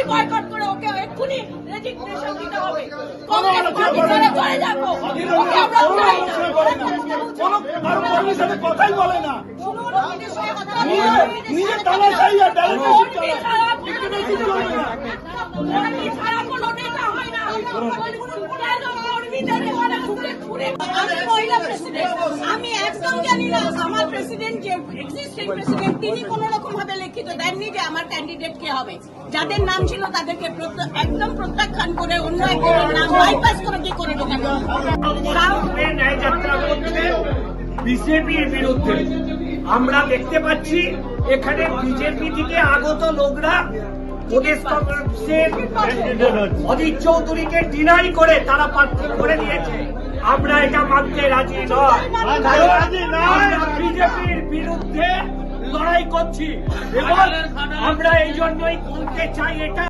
Boycott করে ওকে এক্ষুনি resignation দিতে হবে। কংগ্রেস পার্টি ছেড়ে চলে যাবো, ওকে আমরা চাই না। কারো কর্মীর সাথে কথাই বলে না, কর্মীদের সঙ্গে কথা বলে নিজে তালাশাই আর কর্মী ছাড়া কোনো নেতা হয় না। কর্মীদের এখানে ঘুরে ঘুরে আমি মহিলা প্রেসিডেন্ট, আমি একদম জানি না আমার প্রেসিডেন্ট যে এক্সিস্টিং প্রেসিডেন্ট তিনি কোন রকম ভাবে লিখিত দেননি যে আমার ক্যান্ডিডেট কে হবে। যাদের নাম ছিল তাদেরকে একদম প্রত্যাখ্যান করে অন্য একজনের নাম বাইপাস করে কি করে ঢোকানো। ন্যায়যাত্রা করছে বিজেপির বিরুদ্ধে। আমরা দেখতে পাচ্ছি এখানে বিজেপি থেকে আগত লোকরা প্রদেশ কংগ্রেসের অধীর চৌধুরীকে ডিনাই করে তারা প্রার্থী করে দিয়েছে। আমরা এটা মানতে রাজি নয়, আমরা বিজেপির বিরুদ্ধে লড়াই করছি এবং আমরা এই জন্যই বলতে চাই এটা